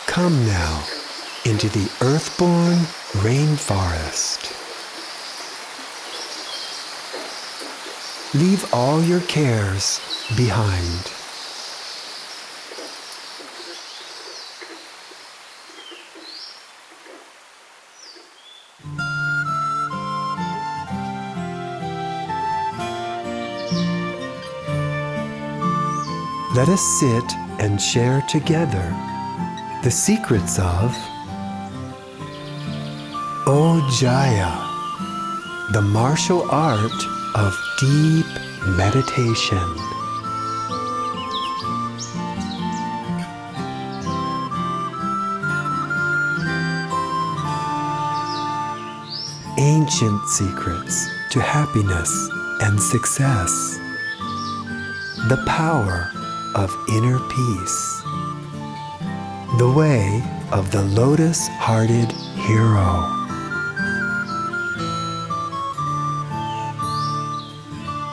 Come now into the Earthborn Rainforest. Leave all your cares behind. Let us sit and share together the secrets of OJAYA, the martial art of deep meditation. Ancient secrets to happiness and success. The power of inner peace. The way of the lotus-hearted hero.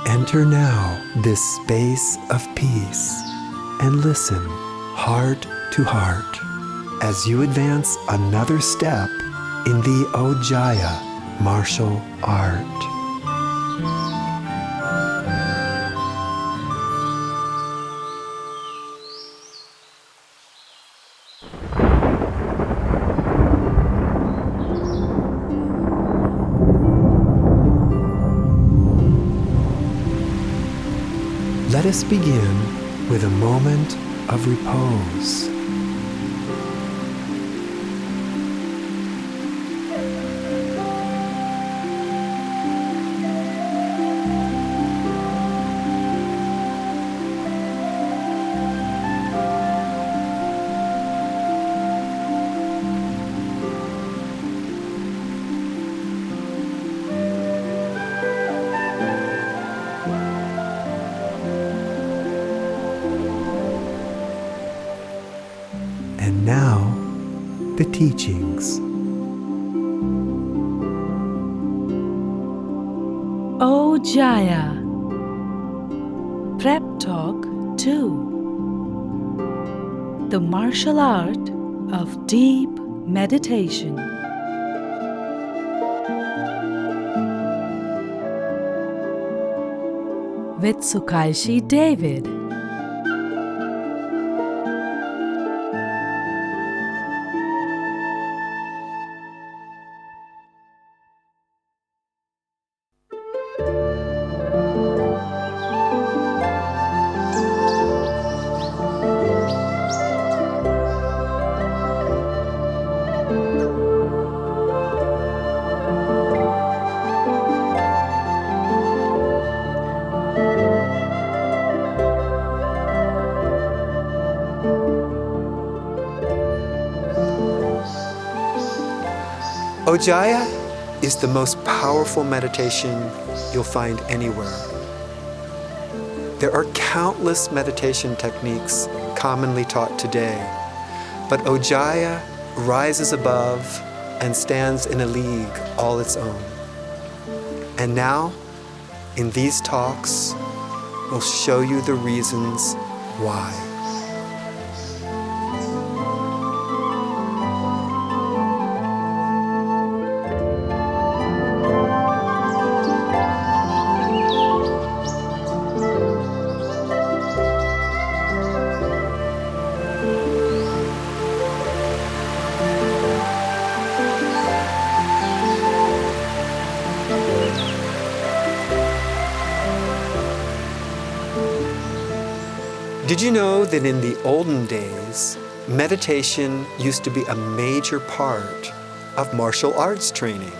Enter now this space of peace and listen heart to heart as you advance another step in the OJAYA martial art. Let us begin with a moment of repose. And now, the teachings. OJAYA Prep Talk 2. The martial art of deep meditation. With Sukaishi David. OJAYA is the most powerful meditation you'll find anywhere. There are countless meditation techniques commonly taught today, but OJAYA rises above and stands in a league all its own. And now, in these talks, we'll show you the reasons why. Did you know that in the olden days, meditation used to be a major part of martial arts training?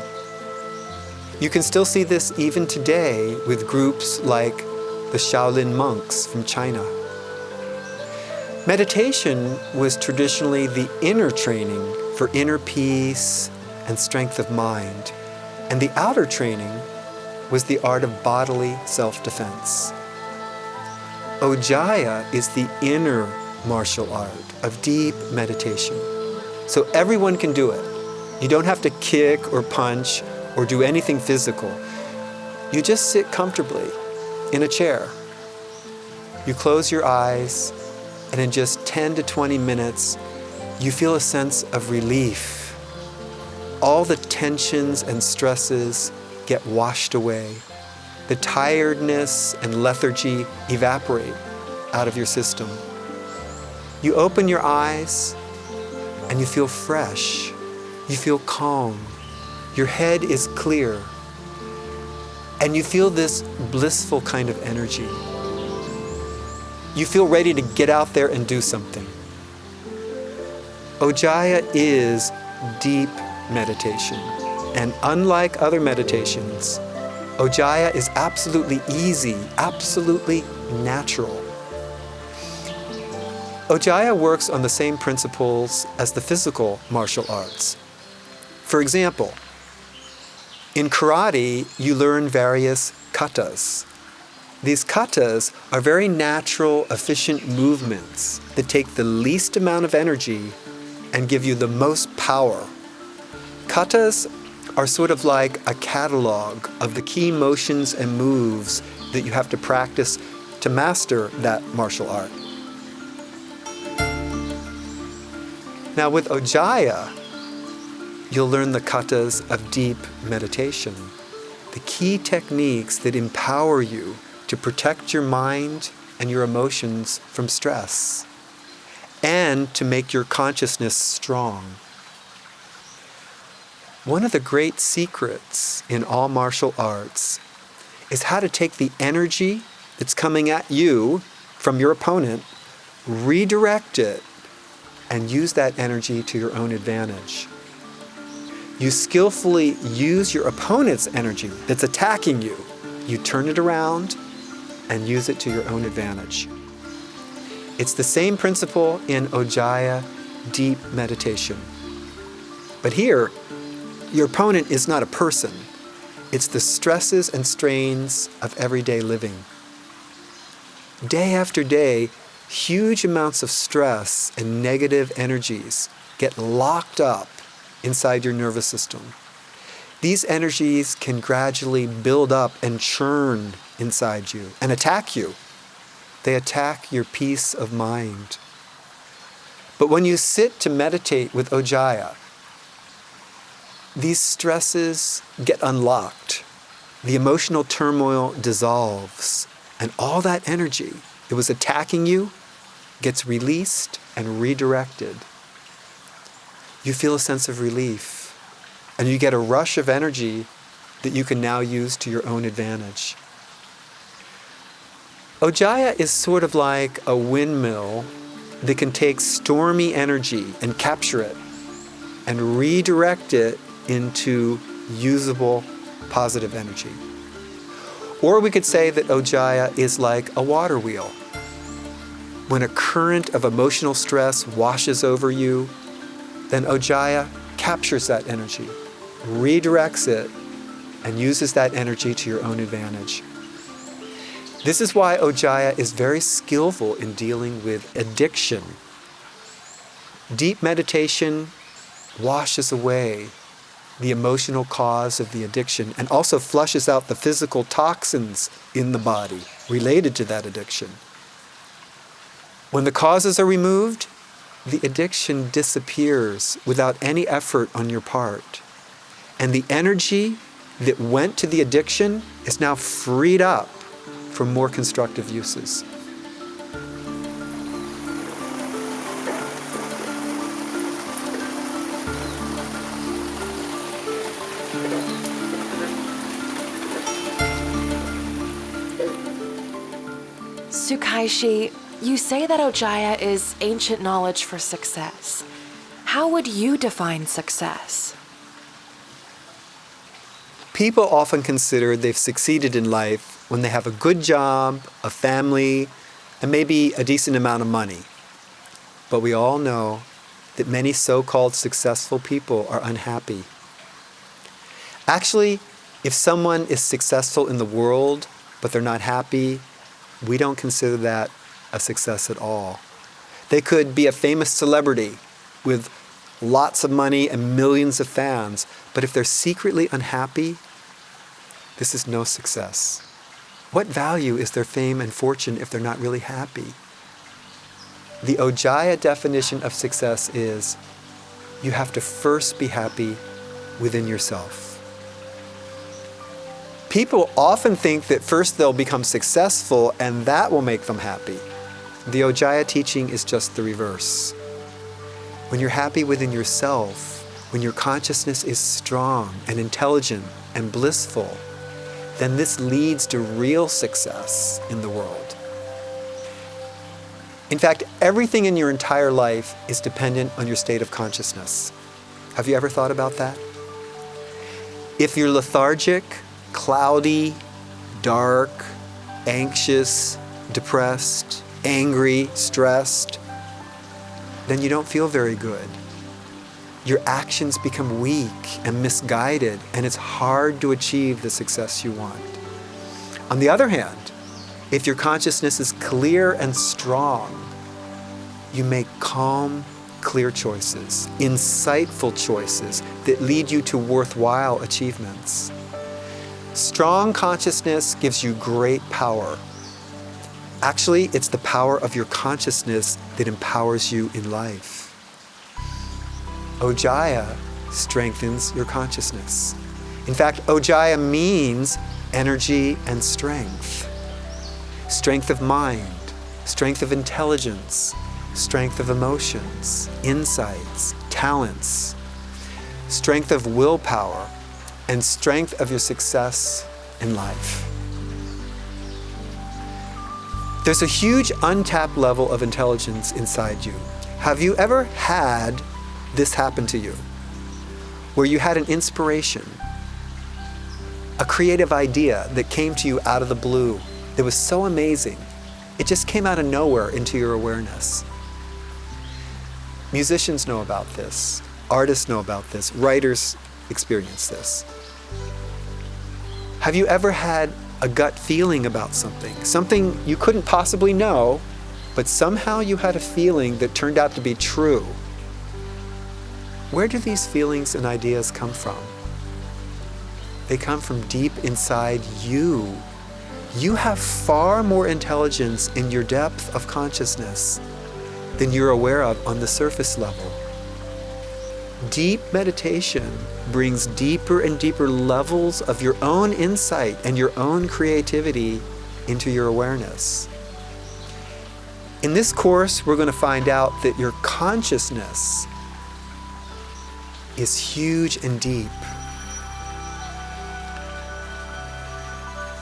You can still see this even today with groups like the Shaolin monks from China. Meditation was traditionally the inner training for inner peace and strength of mind, and the outer training was the art of bodily self-defense. OJAYA is the inner martial art of deep meditation. So everyone can do it. You don't have to kick or punch or do anything physical. You just sit comfortably in a chair. You close your eyes And in just 10 to 20 minutes, you feel a sense of relief. All the tensions and stresses get washed away. The tiredness and lethargy evaporate out of your system. You open your eyes and you feel fresh. You feel calm. Your head is clear. And you feel this blissful kind of energy. You feel ready to get out there and do something. OJAYA is deep meditation. And unlike other meditations, OJAYA is absolutely easy, absolutely natural. OJAYA works on the same principles as the physical martial arts. For example, in karate, you learn various katas. These katas are very natural, efficient movements that take the least amount of energy and give you the most power. Katas are sort of like a catalog of the key motions and moves that you have to practice to master that martial art. Now with OJAYA, you'll learn the katas of deep meditation, the key techniques that empower you to protect your mind and your emotions from stress, and to make your consciousness strong. One of the great secrets in all martial arts is how to take the energy that's coming at you from your opponent, redirect it, and use that energy to your own advantage. You skillfully use your opponent's energy that's attacking you. You turn it around and use it to your own advantage. It's the same principle in OJAYA Deep Meditation. But here, your opponent is not a person. It's the stresses and strains of everyday living. Day after day, huge amounts of stress and negative energies get locked up inside your nervous system. These energies can gradually build up and churn inside you and attack you. They attack your peace of mind. But when you sit to meditate with OJAYA, these stresses get unlocked. The emotional turmoil dissolves, and all that energy that was attacking you gets released and redirected. You feel a sense of relief, and you get a rush of energy that you can now use to your own advantage. OJAYA is sort of like a windmill that can take stormy energy and capture it and redirect it into usable, positive energy. Or we could say that OJAYA is like a water wheel. When a current of emotional stress washes over you, then OJAYA captures that energy, redirects it, and uses that energy to your own advantage. This is why OJAYA is very skillful in dealing with addiction. Deep meditation washes away the emotional cause of the addiction and also flushes out the physical toxins in the body related to that addiction. When the causes are removed, the addiction disappears without any effort on your part. And the energy that went to the addiction is now freed up for more constructive uses. Sukaishi, you say that OJAYA is ancient knowledge for success. How would you define success? People often consider they've succeeded in life when they have a good job, a family, and maybe a decent amount of money. But we all know that many so-called successful people are unhappy. Actually, if someone is successful in the world, but they're not happy, we don't consider that a success at all. They could be a famous celebrity with lots of money and millions of fans, but if they're secretly unhappy, this is no success. What value is their fame and fortune if they're not really happy? The OJAYA definition of success is you have to first be happy within yourself. People often think that first they'll become successful and that will make them happy. The OJAYA teaching is just the reverse. When you're happy within yourself, when your consciousness is strong and intelligent and blissful, then this leads to real success in the world. In fact, everything in your entire life is dependent on your state of consciousness. Have you ever thought about that? If you're lethargic, cloudy, dark, anxious, depressed, angry, stressed, then you don't feel very good. Your actions become weak and misguided, and it's hard to achieve the success you want. On the other hand, if your consciousness is clear and strong, you make calm, clear choices, insightful choices that lead you to worthwhile achievements. Strong consciousness gives you great power. Actually, it's the power of your consciousness that empowers you in life. OJAYA strengthens your consciousness. In fact, OJAYA means energy and strength. Strength of mind, strength of intelligence, strength of emotions, insights, talents, strength of willpower, and strength of your success in life. There's a huge untapped level of intelligence inside you. Have you ever had this happen to you? Where you had an inspiration, a creative idea that came to you out of the blue that was so amazing, it just came out of nowhere into your awareness. Musicians know about this, artists know about this, writers experience this. Have you ever had a gut feeling about something you couldn't possibly know, but somehow you had a feeling that turned out to be true? Where do these feelings and ideas come from? They come from deep inside you. You have far more intelligence in your depth of consciousness than you're aware of on the surface level. Deep meditation brings deeper and deeper levels of your own insight and your own creativity into your awareness. In this course, we're going to find out that your consciousness is huge and deep,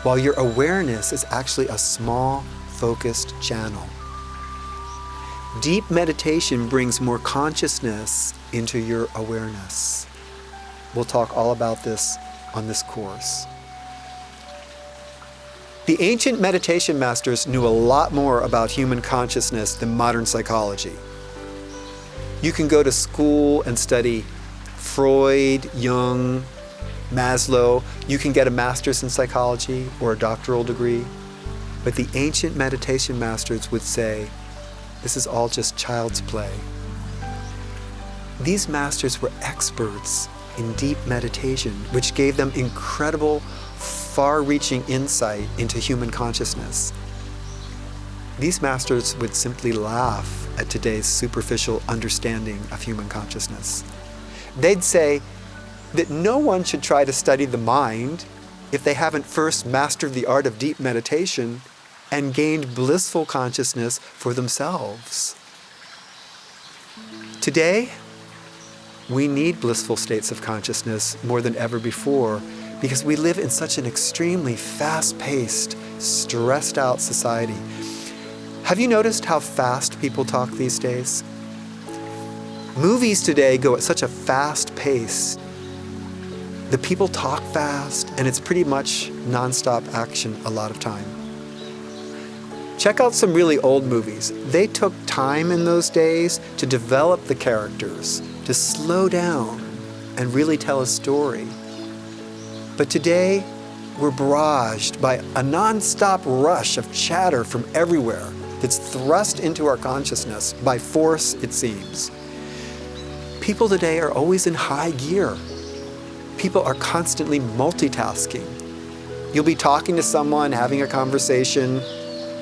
while your awareness is actually a small, focused channel. Deep meditation brings more consciousness into your awareness. We'll talk all about this on this course. The ancient meditation masters knew a lot more about human consciousness than modern psychology. You can go to school and study Freud, Jung, Maslow. You can get a master's in psychology or a doctoral degree. But the ancient meditation masters would say, this is all just child's play. These masters were experts in deep meditation, which gave them incredible, far-reaching insight into human consciousness. These masters would simply laugh at today's superficial understanding of human consciousness. They'd say that no one should try to study the mind if they haven't first mastered the art of deep meditation and gained blissful consciousness for themselves. Today, we need blissful states of consciousness more than ever before because we live in such an extremely fast-paced, stressed-out society. Have you noticed how fast people talk these days? Movies today go at such a fast pace. The people talk fast, and it's pretty much nonstop action a lot of time. Check out some really old movies. They took time in those days to develop the characters, to slow down and really tell a story. But today, we're barraged by a nonstop rush of chatter from everywhere that's thrust into our consciousness by force, it seems. People today are always in high gear. People are constantly multitasking. You'll be talking to someone, having a conversation,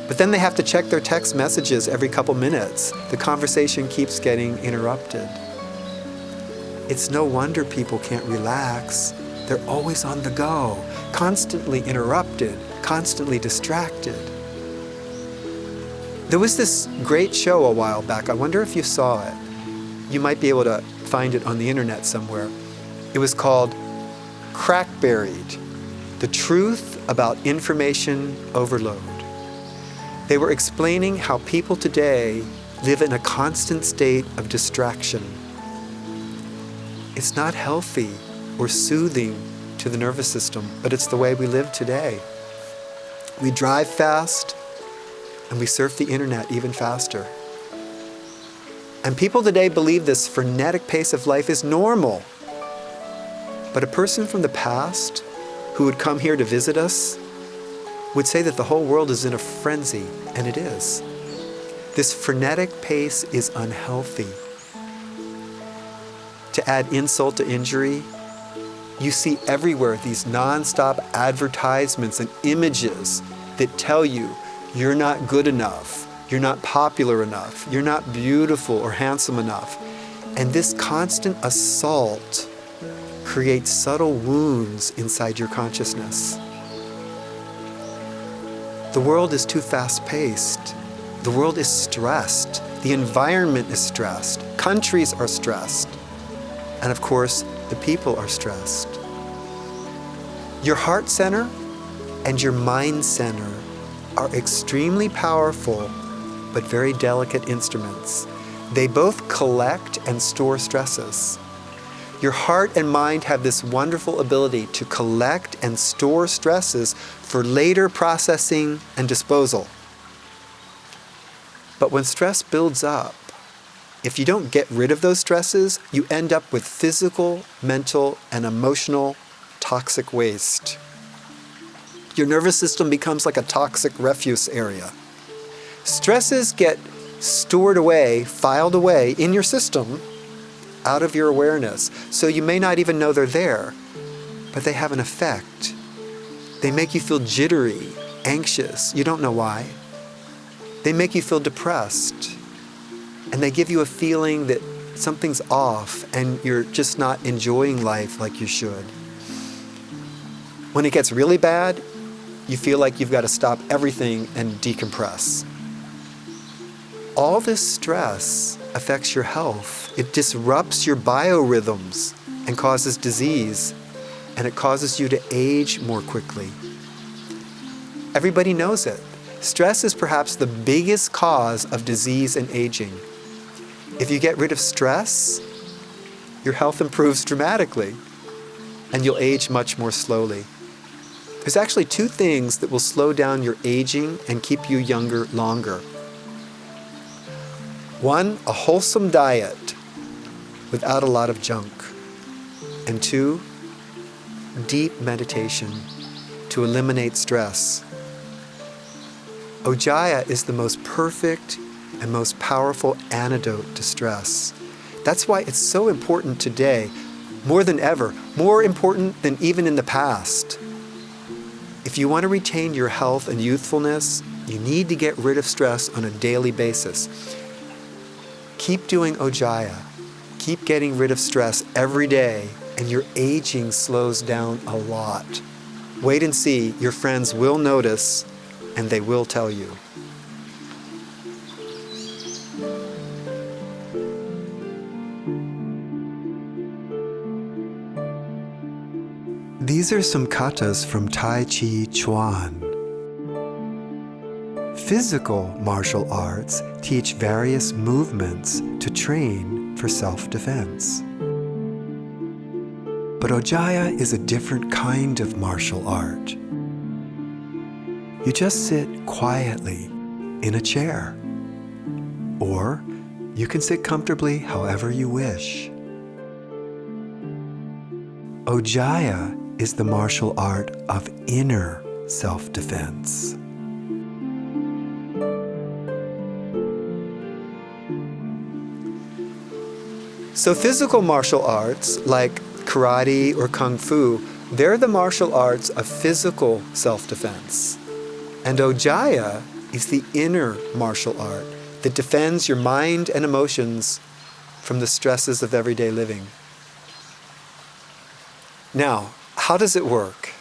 But then they have to check their text messages every couple minutes. The conversation keeps getting interrupted. It's no wonder people can't relax. They're always on the go, constantly interrupted, constantly distracted. There was this great show a while back. I wonder if you saw it. You might be able to find it on the internet somewhere. It was called Crack Buried: The Truth About Information Overload. They were explaining how people today live in a constant state of distraction. It's not healthy or soothing to the nervous system, but it's the way we live today. We drive fast and we surf the internet even faster. And people today believe this frenetic pace of life is normal. But a person from the past who would come here to visit us would say that the whole world is in a frenzy, and it is. This frenetic pace is unhealthy. To add insult to injury, you see everywhere these non-stop advertisements and images that tell you you're not good enough, you're not popular enough, you're not beautiful or handsome enough. And this constant assault creates subtle wounds inside your consciousness. The world is too fast-paced. The world is stressed. The environment is stressed. Countries are stressed. And of course, the people are stressed. Your heart center and your mind center are extremely powerful, but very delicate instruments. They both collect and store stresses. Your heart and mind have this wonderful ability to collect and store stresses for later processing and disposal. But when stress builds up, if you don't get rid of those stresses, you end up with physical, mental, and emotional toxic waste. Your nervous system becomes like a toxic refuse area. Stresses get stored away, filed away in your system, out of your awareness. So you may not even know they're there, but they have an effect. They make you feel jittery, anxious. You don't know why. They make you feel depressed. And they give you a feeling that something's off and you're just not enjoying life like you should. When it gets really bad, you feel like you've got to stop everything and decompress. All this stress affects your health. It disrupts your biorhythms and causes disease, and it causes you to age more quickly. Everybody knows it. Stress is perhaps the biggest cause of disease and aging. If you get rid of stress, your health improves dramatically, and you'll age much more slowly. There's actually two things that will slow down your aging and keep you younger longer. One, a wholesome diet without a lot of junk. And two, deep meditation to eliminate stress. OJAYA is the most perfect and most powerful antidote to stress. That's why it's so important today, more than ever, more important than even in the past. If you want to retain your health and youthfulness, you need to get rid of stress on a daily basis. Keep doing OJAYA. Keep getting rid of stress every day, and your aging slows down a lot. Wait and see, your friends will notice, and they will tell you. These are some katas from Tai Chi Chuan. Physical martial arts teach various movements to train for self-defense. But OJAYA is a different kind of martial art. You just sit quietly in a chair, or you can sit comfortably however you wish. OJAYA is the martial art of inner self-defense. So physical martial arts, like karate or kung fu, they're the martial arts of physical self-defense. And OJAYA is the inner martial art that defends your mind and emotions from the stresses of everyday living. Now, how does it work?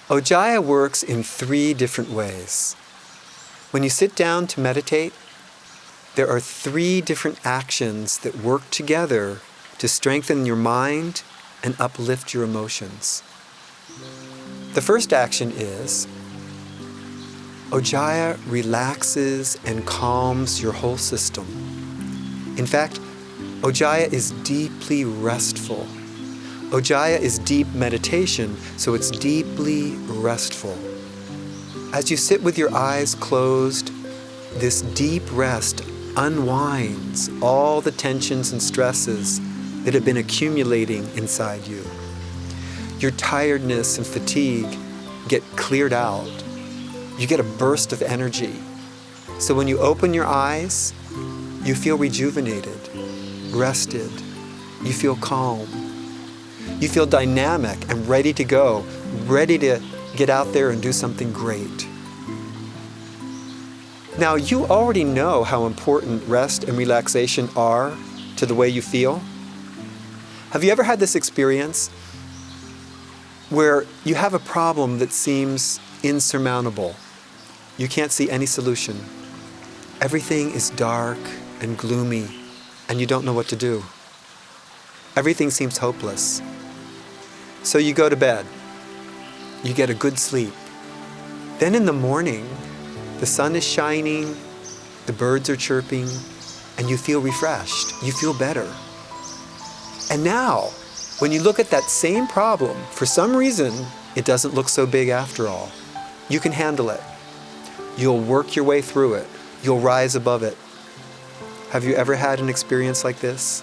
OJAYA works in 3 different ways. When you sit down to meditate, there are 3 different actions that work together to strengthen your mind and uplift your emotions. The first action is OJAYA relaxes and calms your whole system. In fact, OJAYA is deeply restful. OJAYA is deep meditation, so it's deeply restful. As you sit with your eyes closed, this deep rest unwinds all the tensions and stresses that have been accumulating inside you. Your tiredness and fatigue get cleared out. You get a burst of energy. So when you open your eyes, you feel rejuvenated, rested. You feel calm. You feel dynamic and ready to go, ready to get out there and do something great. Now, you already know how important rest and relaxation are to the way you feel. Have you ever had this experience where you have a problem that seems insurmountable? You can't see any solution. Everything is dark and gloomy, and you don't know what to do. Everything seems hopeless. So you go to bed. You get a good sleep. Then in the morning, the sun is shining, the birds are chirping, and you feel refreshed. You feel better. And now, when you look at that same problem, for some reason, it doesn't look so big after all. You can handle it. You'll work your way through it. You'll rise above it. Have you ever had an experience like this?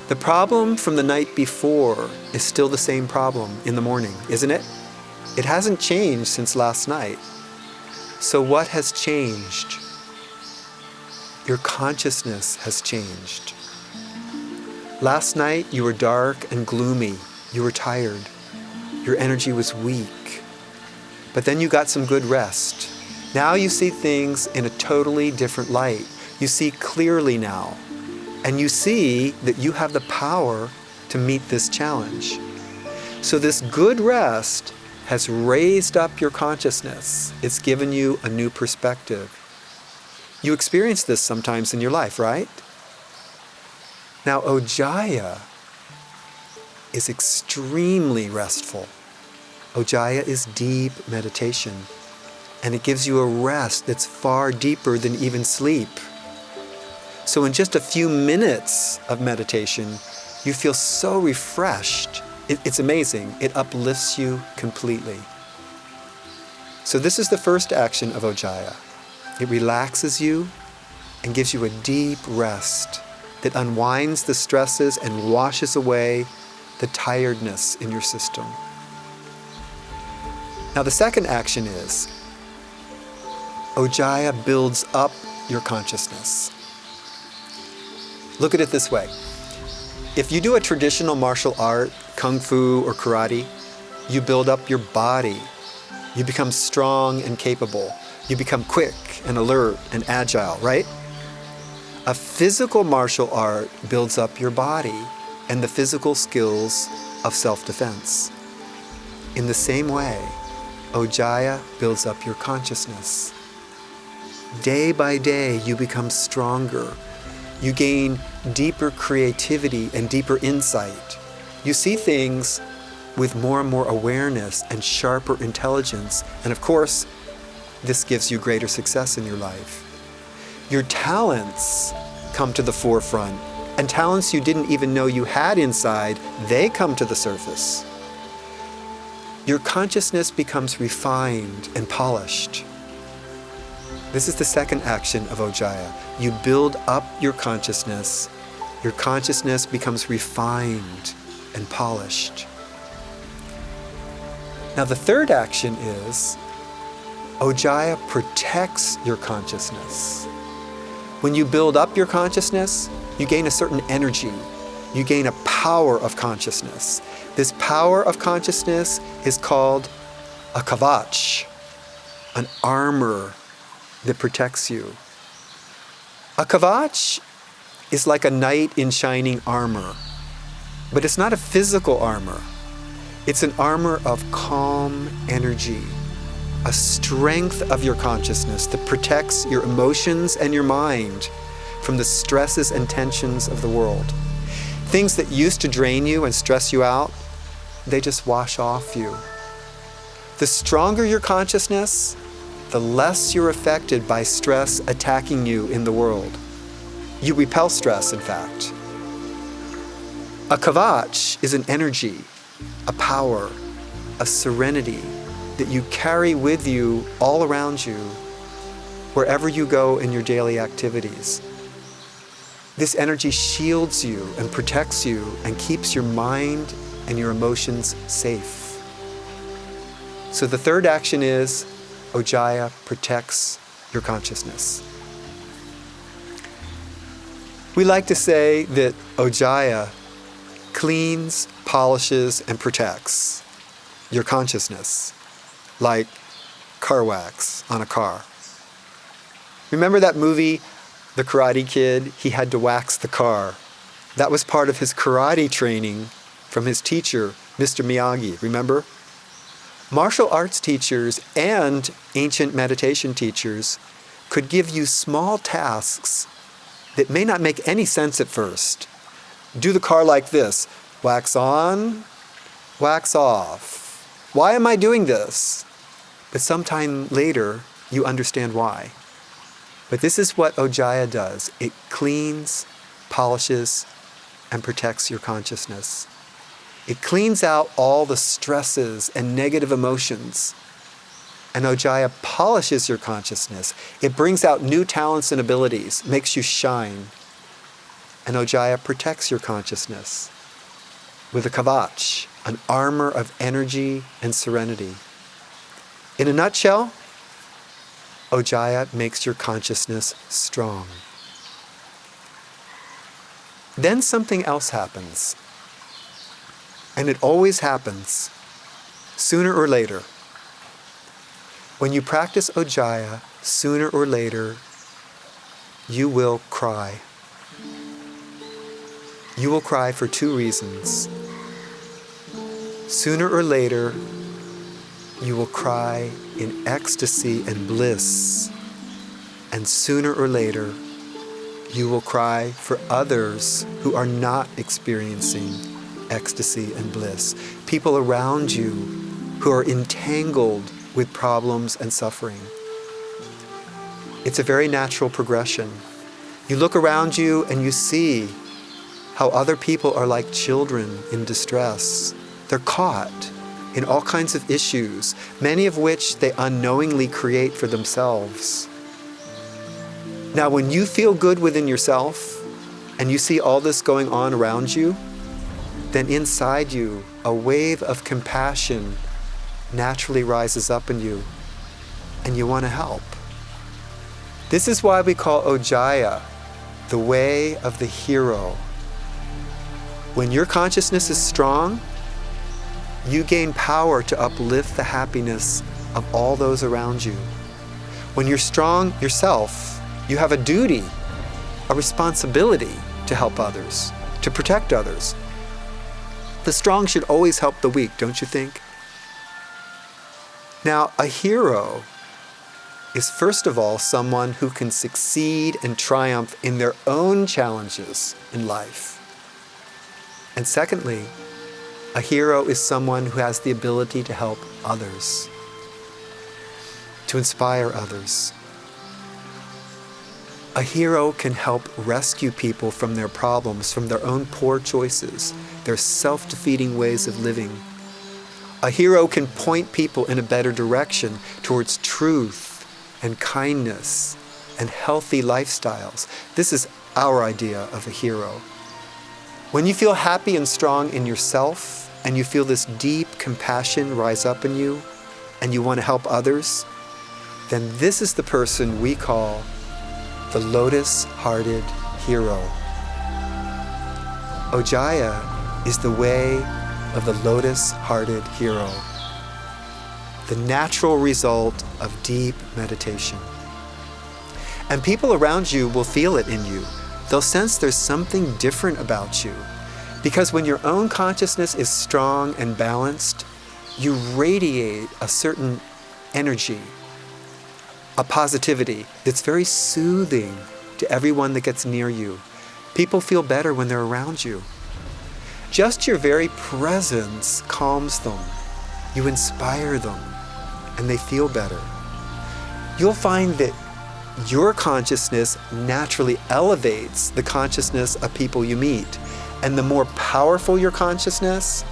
The problem from the night before is still the same problem in the morning, isn't it? It hasn't changed since last night. So what has changed? Your consciousness has changed. Last night you were dark and gloomy. You were tired. Your energy was weak. But then you got some good rest. Now you see things in a totally different light. You see clearly now. And you see that you have the power to meet this challenge. So this good rest has raised up your consciousness. It's given you a new perspective. You experience this sometimes in your life, right? Now, OJAYA is extremely restful. OJAYA is deep meditation, and it gives you a rest that's far deeper than even sleep. So in just a few minutes of meditation, you feel so refreshed. It's amazing. It uplifts you completely. So this is the first action of OJAYA. It relaxes you and gives you a deep rest that unwinds the stresses and washes away the tiredness in your system. Now the second action is OJAYA builds up your consciousness. Look at it this way. If you do a traditional martial art, kung fu or karate, you build up your body. You become strong and capable. You become quick and alert and agile, right? A physical martial art builds up your body and the physical skills of self-defense. In the same way, OJAYA builds up your consciousness. Day by day, you become stronger. You gain deeper creativity and deeper insight. You see things with more and more awareness and sharper intelligence. And of course, this gives you greater success in your life. Your talents come to the forefront, and talents you didn't even know you had inside, they come to the surface. Your consciousness becomes refined and polished. This is the second action of OJAYA. You build up your consciousness. Your consciousness becomes refined and polished. Now the third action is OJAYA protects your consciousness. When you build up your consciousness, you gain a certain energy. You gain a power of consciousness. This power of consciousness is called a kavach. an armor that protects you. A kavach is like a knight in shining armor, but it's not a physical armor. It's an armor of calm energy, a strength of your consciousness that protects your emotions and your mind from the stresses and tensions of the world. Things that used to drain you and stress you out, they just wash off you. The stronger your consciousness, the less you're affected by stress attacking you in the world. You repel stress, in fact. A kavach is an energy, a power, a serenity that you carry with you all around you, wherever you go in your daily activities. This energy shields you and protects you and keeps your mind and your emotions safe. So the third action is OJAYA protects your consciousness. We like to say that OJAYA cleans, polishes, and protects your consciousness like car wax on a car. Remember that movie, The Karate Kid? He had to wax the car. That was part of his karate training from his teacher, Mr. Miyagi, remember? Martial arts teachers and ancient meditation teachers could give you small tasks that may not make any sense at first. Do the car like this: wax on, wax off. Why am I doing this? But sometime later, you understand why. But this is what OJAYA does. It cleans, polishes, and protects your consciousness. It cleans out all the stresses and negative emotions. And OJAYA polishes your consciousness. It brings out new talents and abilities, makes you shine. And OJAYA protects your consciousness with a kavach, an armor of energy and serenity. In a nutshell, OJAYA makes your consciousness strong. Then something else happens. And it always happens, sooner or later. When you practice OJAYA, sooner or later, you will cry. You will cry for two reasons. Sooner or later, you will cry in ecstasy and bliss. And sooner or later, you will cry for others who are not experiencing ecstasy and bliss. People around you who are entangled with problems and suffering. It's a very natural progression. You look around you and you see how other people are like children in distress. They're caught in all kinds of issues, many of which they unknowingly create for themselves. Now, when you feel good within yourself and you see all this going on around you, then inside you, a wave of compassion naturally rises up in you, and you want to help. This is why we call OJAYA the way of the hero. When your consciousness is strong, you gain power to uplift the happiness of all those around you. When you're strong yourself, you have a duty, a responsibility to help others, to protect others. The strong should always help the weak, don't you think? Now, a hero is first of all someone who can succeed and triumph in their own challenges in life. And secondly, a hero is someone who has the ability to help others, to inspire others. A hero can help rescue people from their problems, from their own poor choices, their self-defeating ways of living. A hero can point people in a better direction towards truth and kindness and healthy lifestyles. This is our idea of a hero. When you feel happy and strong in yourself and you feel this deep compassion rise up in you and you want to help others, then this is the person we call the lotus-hearted hero. OJAYA is the way of the lotus-hearted hero. the natural result of deep meditation. And people around you will feel it in you. They'll sense there's something different about you. Because when your own consciousness is strong and balanced, you radiate a certain energy, a positivity that's very soothing to everyone that gets near you. People feel better when they're around you. Just your very presence calms them. You inspire them, and they feel better. You'll find that your consciousness naturally elevates the consciousness of people you meet. And the more powerful your consciousness,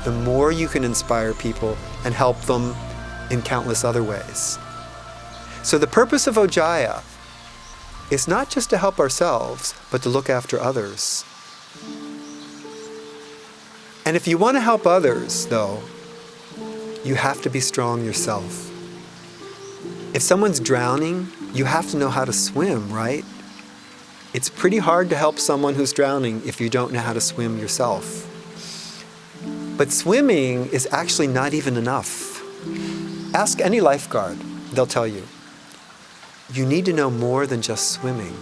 the more you can inspire people and help them in countless other ways. So the purpose of OJAYA is not just to help ourselves, but to look after others. And if you want to help others, though, you have to be strong yourself. If someone's drowning, you have to know how to swim, right? It's pretty hard to help someone who's drowning if you don't know how to swim yourself. But swimming is actually not even enough. Ask any lifeguard, they'll tell you. You need to know more than just swimming.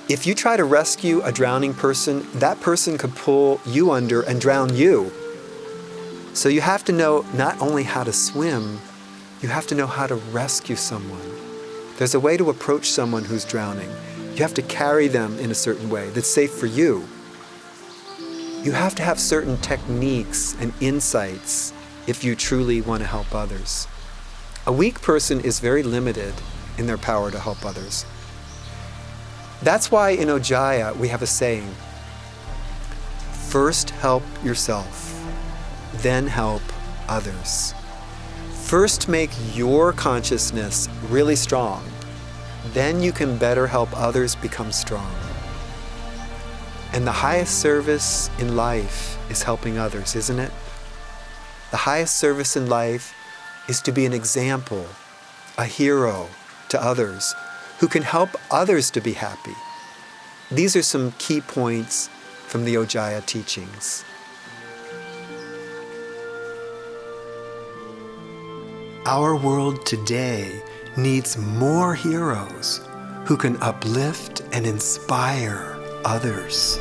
If you try to rescue a drowning person, that person could pull you under and drown you. So you have to know not only how to swim, you have to know how to rescue someone. There's a way to approach someone who's drowning. You have to carry them in a certain way that's safe for you. You have to have certain techniques and insights if you truly want to help others. A weak person is very limited in their power to help others. That's why in OJAYA we have a saying, first help yourself, then help others. First make your consciousness really strong, then you can better help others become strong. And the highest service in life is helping others, isn't it? The highest service in life is to be an example, a hero to others who can help others to be happy. These are some key points from the OJAYA teachings. Our world today needs more heroes who can uplift and inspire others.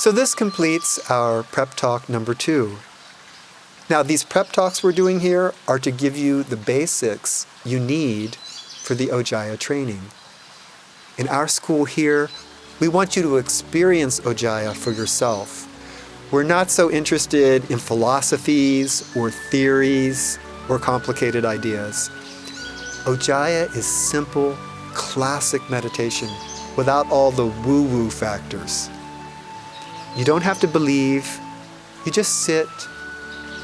So this completes our prep talk number 2. Now these prep talks we're doing here are to give you the basics you need for the OJAYA training. In our school here, we want you to experience OJAYA for yourself. We're not so interested in philosophies or theories or complicated ideas. OJAYA is simple, classic meditation without all the woo-woo factors. You don't have to believe, you just sit,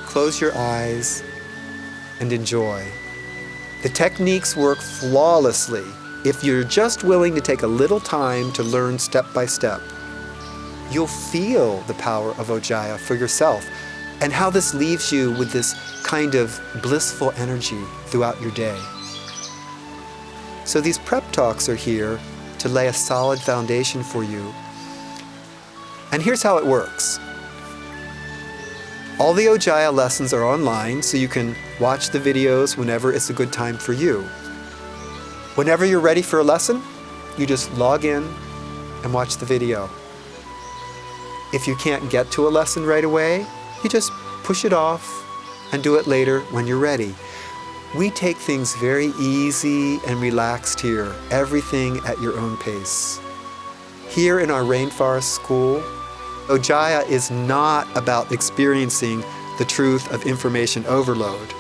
close your eyes, and enjoy. The techniques work flawlessly if you're just willing to take a little time to learn step by step. You'll feel the power of OJAYA for yourself and how this leaves you with this kind of blissful energy throughout your day. So these prep talks are here to lay a solid foundation for you. And here's how it works. All the OJAYA lessons are online, so you can watch the videos whenever it's a good time for you. Whenever you're ready for a lesson, you just log in and watch the video. If you can't get to a lesson right away, you just push it off and do it later when you're ready. We take things very easy and relaxed here, everything at your own pace. Here in our rainforest school, OJAYA is not about experiencing the truth of information overload.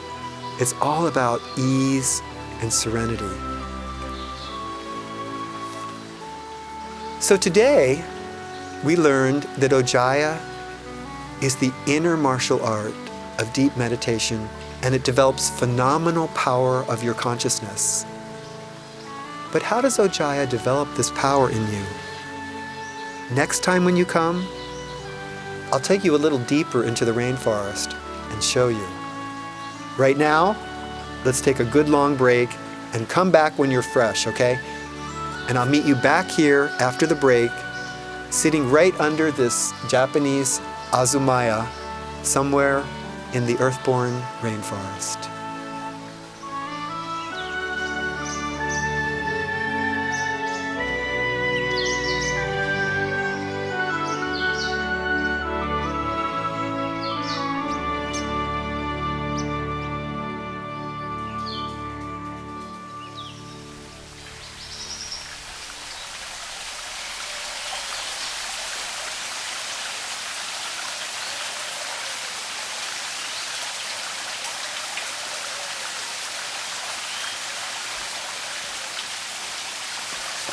It's all about ease and serenity. So today, we learned that OJAYA is the inner martial art of deep meditation and it develops phenomenal power of your consciousness. But how does OJAYA develop this power in you? Next time when you come, I'll take you a little deeper into the rainforest and show you. Right now, let's take a good long break and come back when you're fresh, okay? And I'll meet you back here after the break, sitting right under this Japanese azumaya somewhere in the Earthborn Rainforest.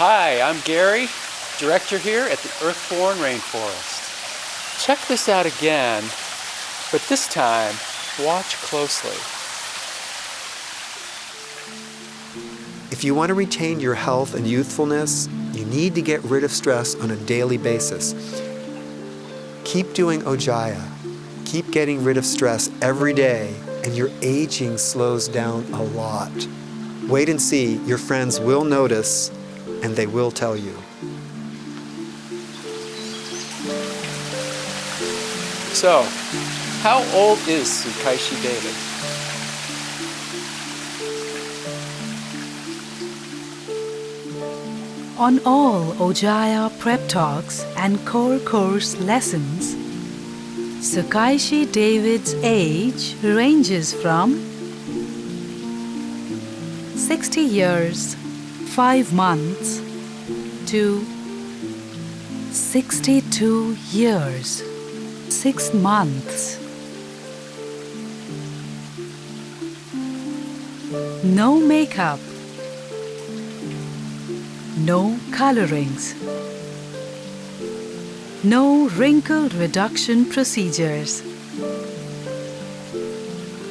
Hi, I'm Gary, director here at the Earthborn Rainforest. Check this out again, but this time, watch closely. If you want to retain your health and youthfulness, you need to get rid of stress on a daily basis. Keep doing OJAYA. Keep getting rid of stress every day, and your aging slows down a lot. Wait and see, your friends will notice, and they will tell you. So, how old is Sukaishi David? On all OJAYA Prep Talks and Core Course lessons, Sukaishi David's age ranges from 60 years, 5 months to 62 years, 6 months. No makeup, no colorings, no wrinkle reduction procedures,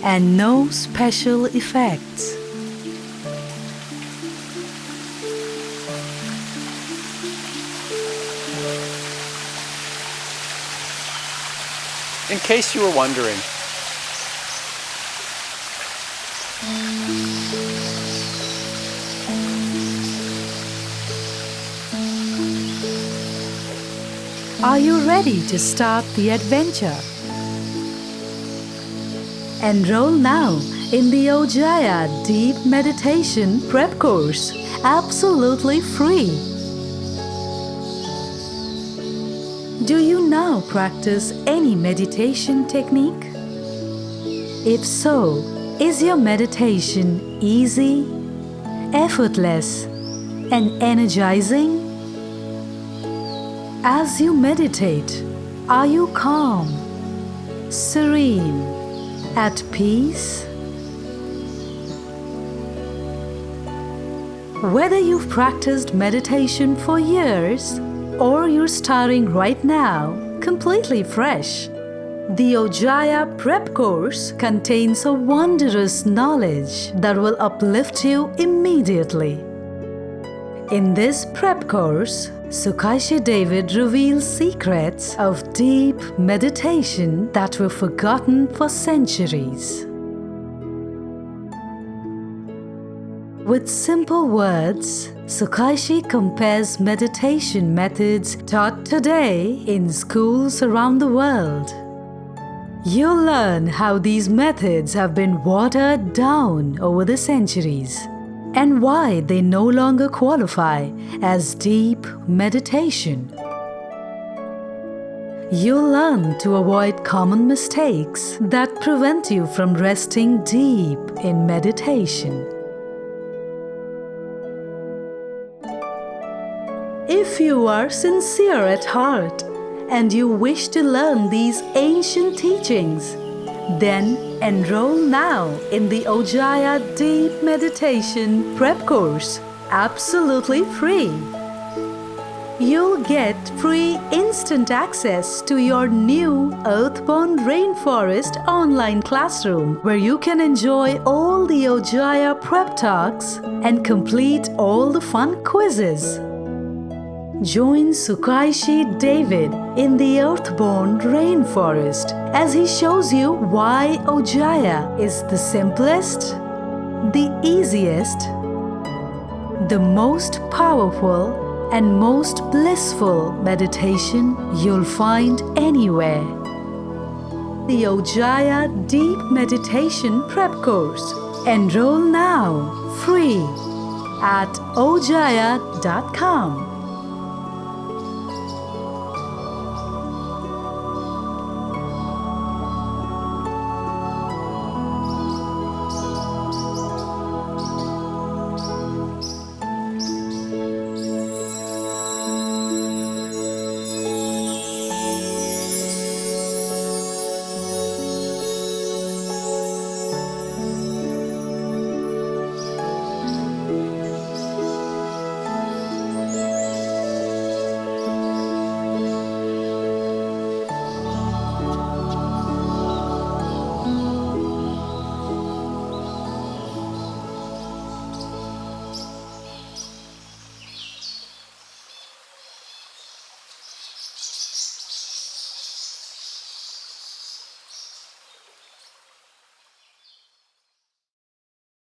and no special effects. In case you were wondering, are you ready to start the adventure? Enroll now in the OJAYA Deep Meditation Prep course, absolutely free. Do you now practice any meditation technique? If so, is your meditation easy, effortless, and energizing? As you meditate, are you calm, serene, at peace? Whether you've practiced meditation for years or you're starting right now, completely fresh, the OJAYA Prep course contains a wondrous knowledge that will uplift you immediately. In this prep course, Sukaishi David reveals secrets of deep meditation that were forgotten for centuries. With simple words, Sukaishi compares meditation methods taught today in schools around the world. You'll learn how these methods have been watered down over the centuries and why they no longer qualify as deep meditation. You'll learn to avoid common mistakes that prevent you from resting deep in meditation. If you are sincere at heart and you wish to learn these ancient teachings, then enroll now in the OJAYA Deep Meditation Prep course, absolutely free. you'll get free instant access to your new Earthborn Rainforest online classroom, where you can enjoy all the OJAYA prep talks and complete all the fun quizzes. Join Sukaishi David in the Earthborn Rainforest as he shows you why OJAYA is the simplest, the easiest, the most powerful, and most blissful meditation you'll find anywhere. The OJAYA Deep Meditation Prep course. Enroll now, free, at ojaya.com.